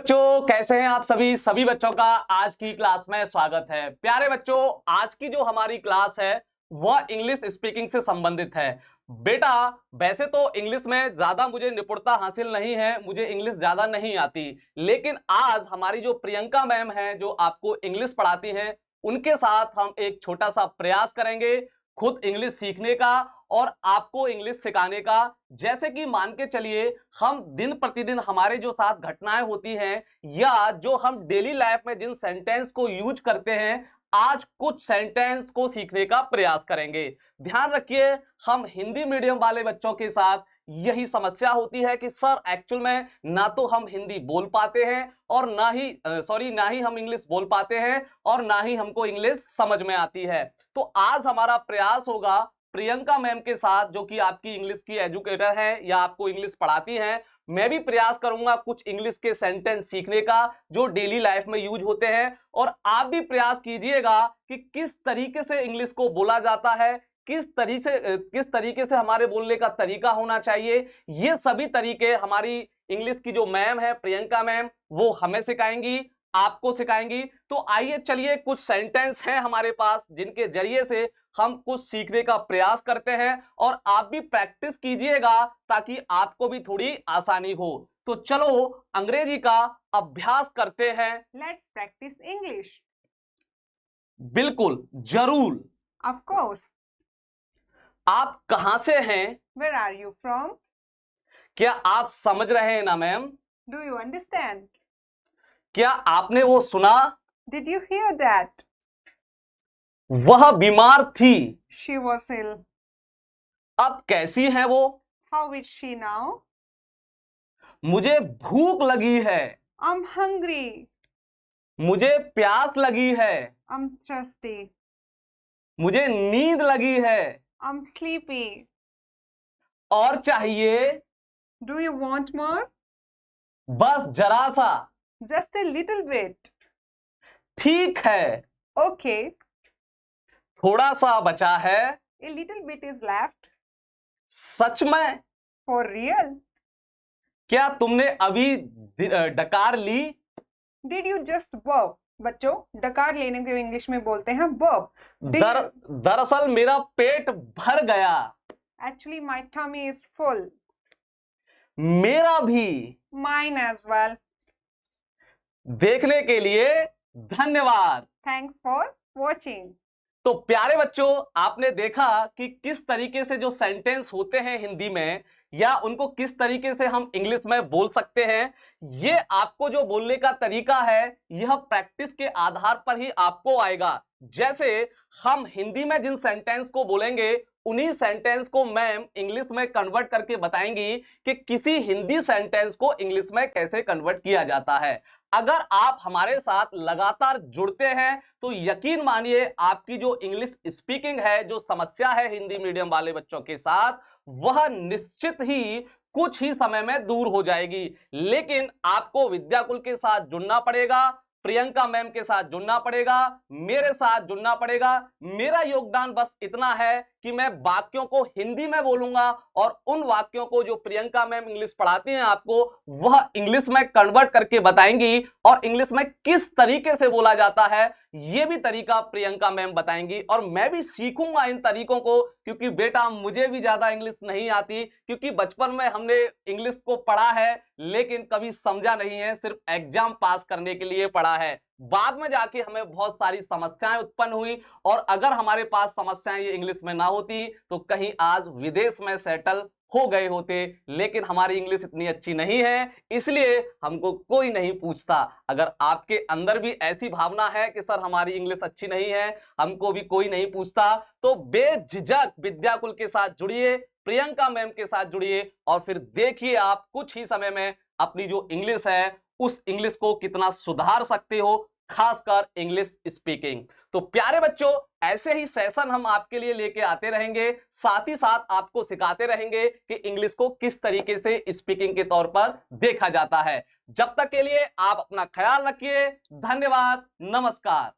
बच्चों, कैसे हैं आप सभी बच्चों का आज की क्लास में स्वागत है। प्यारे बच्चों, आज की जो हमारी क्लास है वह इंग्लिश स्पीकिंग से संबंधित है। बेटा, वैसे तो इंग्लिश में ज्यादा मुझे निपुणता हासिल नहीं है, मुझे इंग्लिश ज्यादा नहीं आती, लेकिन आज हमारी जो प्रियंका मैम है जो आपको इंग्लिश पढ़ाती हैं, उनके साथ हम एक छोटा सा प्रयास करेंगे खुद इंग्लिश सीखने का और आपको इंग्लिश सिखाने का। जैसे कि मान के चलिए, हम दिन प्रतिदिन हमारे जो साथ घटनाएं होती हैं या जो हम डेली लाइफ में जिन सेंटेंस को यूज करते हैं, आज कुछ सेंटेंस को सीखने का प्रयास करेंगे। ध्यान रखिए, हम हिंदी मीडियम वाले बच्चों के साथ यही समस्या होती है कि सर एक्चुअल में ना तो हम हिंदी बोल पाते हैं और ना ही हम इंग्लिश बोल पाते हैं और ना ही हमको इंग्लिश समझ में आती है। तो आज हमारा प्रयास होगा प्रियंका मैम के साथ, जो कि आपकी इंग्लिश की एजुकेटर है या आपको इंग्लिश पढ़ाती हैं। मैं भी प्रयास करूंगा कुछ इंग्लिश के सेंटेंस सीखने का जो डेली लाइफ में यूज होते हैं, और आप भी प्रयास कीजिएगा कि किस तरीके से इंग्लिश को बोला जाता है, किस तरीके से हमारे बोलने का तरीका होना चाहिए। ये सभी तरीके हमारी इंग्लिश की जो मैम है प्रियंका मैम, वो हमें सिखाएंगी, आपको सिखाएंगी। तो आइए चलिए, कुछ सेंटेंस हैं हमारे पास जिनके जरिए से हम कुछ सीखने का प्रयास करते हैं, और आप भी प्रैक्टिस कीजिएगा ताकि आपको भी थोड़ी आसानी हो। तो चलो अंग्रेजी का अभ्यास करते हैं। Let's practice English. बिल्कुल, जरूर। Of course. आप कहां से हैं? Where are you from? क्या आप समझ रहे हैं ना मैम? Do you understand? क्या आपने वो सुना? Did you hear that? वह बीमार थी। She was ill. अब कैसी है वो? How is she now? मुझे भूख लगी है। I'm hungry. मुझे प्यास लगी है। I'm thirsty. मुझे नींद लगी है। I'm sleepy. और चाहिए? Do you want more? बस जरा सा। Just a little bit. ठीक है। Okay. थोड़ा सा बचा है। A little bit is left. सच में? For real? क्या तुमने अभी डकार ली? Did you just burp? बच्चों, डकार लेने को इंग्लिश में बोलते हैं burp. दरअसल मेरा पेट भर गया। Actually, my tummy is full. मेरा भी। Mine as well. देखने के लिए धन्यवाद। Thanks for watching. तो प्यारे बच्चों, आपने देखा कि किस तरीके से जो सेंटेंस होते हैं हिंदी में, या उनको किस तरीके से हम इंग्लिश में बोल सकते हैं। ये आपको जो बोलने का तरीका है, यह प्रैक्टिस के आधार पर ही आपको आएगा। जैसे हम हिंदी में जिन सेंटेंस को बोलेंगे, उन्हीं सेंटेंस को मैम इंग्लिश में कन्वर्ट करके बताएंगी कि किसी हिंदी सेंटेंस को इंग्लिश में कैसे कन्वर्ट किया जाता है। अगर आप हमारे साथ लगातार जुड़ते हैं तो यकीन मानिए, आपकी जो इंग्लिश स्पीकिंग है, जो समस्या है हिंदी मीडियम वाले बच्चों के साथ, वह निश्चित ही कुछ ही समय में दूर हो जाएगी। लेकिन आपको विद्याकुल के साथ जुड़ना पड़ेगा, प्रियंका मैम के साथ जुड़ना पड़ेगा, मेरे साथ जुड़ना पड़ेगा। मेरा योगदान बस इतना है कि मैं वाक्यों को हिंदी में बोलूंगा और उन वाक्यों को जो प्रियंका मैम इंग्लिश पढ़ाती हैं आपको, वह इंग्लिश में कन्वर्ट करके बताएंगी, और इंग्लिश में किस तरीके से बोला जाता है यह भी तरीका प्रियंका मैम बताएंगी। और मैं भी सीखूंगा इन तरीकों को, क्योंकि बेटा मुझे भी ज्यादा इंग्लिश नहीं आती, क्योंकि बचपन में हमने इंग्लिश को पढ़ा है लेकिन कभी समझा नहीं है, सिर्फ एग्जाम पास करने के लिए पढ़ा है। बाद में जाके हमें बहुत सारी समस्याएं उत्पन्न हुई, और अगर हमारे पास समस्याएं ये इंग्लिश में ना होती तो कहीं आज विदेश में सेटल हो गए होते। लेकिन हमारी इंग्लिश इतनी अच्छी नहीं है, इसलिए हमको कोई नहीं पूछता। अगर आपके अंदर भी ऐसी भावना है कि सर हमारी इंग्लिश अच्छी नहीं है, हमको भी कोई नहीं पूछता, तो बेझिझक विद्याकुल के साथ जुड़िए, प्रियंका मैम के साथ जुड़िए, और फिर देखिए आप कुछ ही समय में अपनी जो इंग्लिश है उस इंग्लिश को कितना सुधार सकते हो, खासकर इंग्लिश स्पीकिंग। तो प्यारे बच्चों, ऐसे ही सेशन हम आपके लिए लेके आते रहेंगे, साथ ही साथ आपको सिखाते रहेंगे कि इंग्लिश को किस तरीके से स्पीकिंग के तौर पर देखा जाता है। जब तक के लिए आप अपना ख्याल रखिए। धन्यवाद, नमस्कार।